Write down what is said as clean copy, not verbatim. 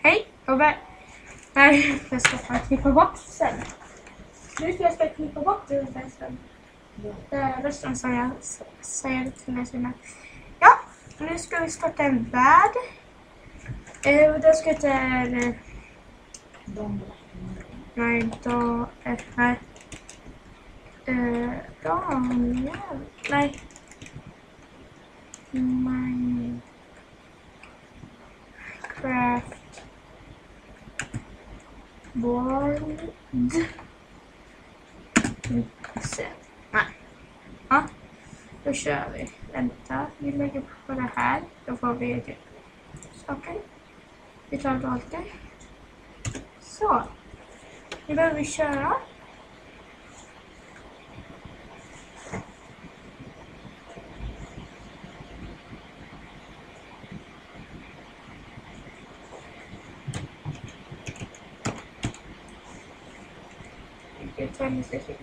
Hej, Robert. Nej, jag ska bara klippa bort sen. Nu ska jag klippa bort det sen. Det är rösten som jag säger till mig sina. Ja, nu ska vi starta en värld. Det ska heta... Nej, då... Nej. Daniel. Nej. Minecraft. World. Nej. Ja, då kör vi. Vänta, vi lägger på det här. Då får vi det. Saker. Vi tar dolker. Så. Nu behöver vi köra. Det är 20 stycken.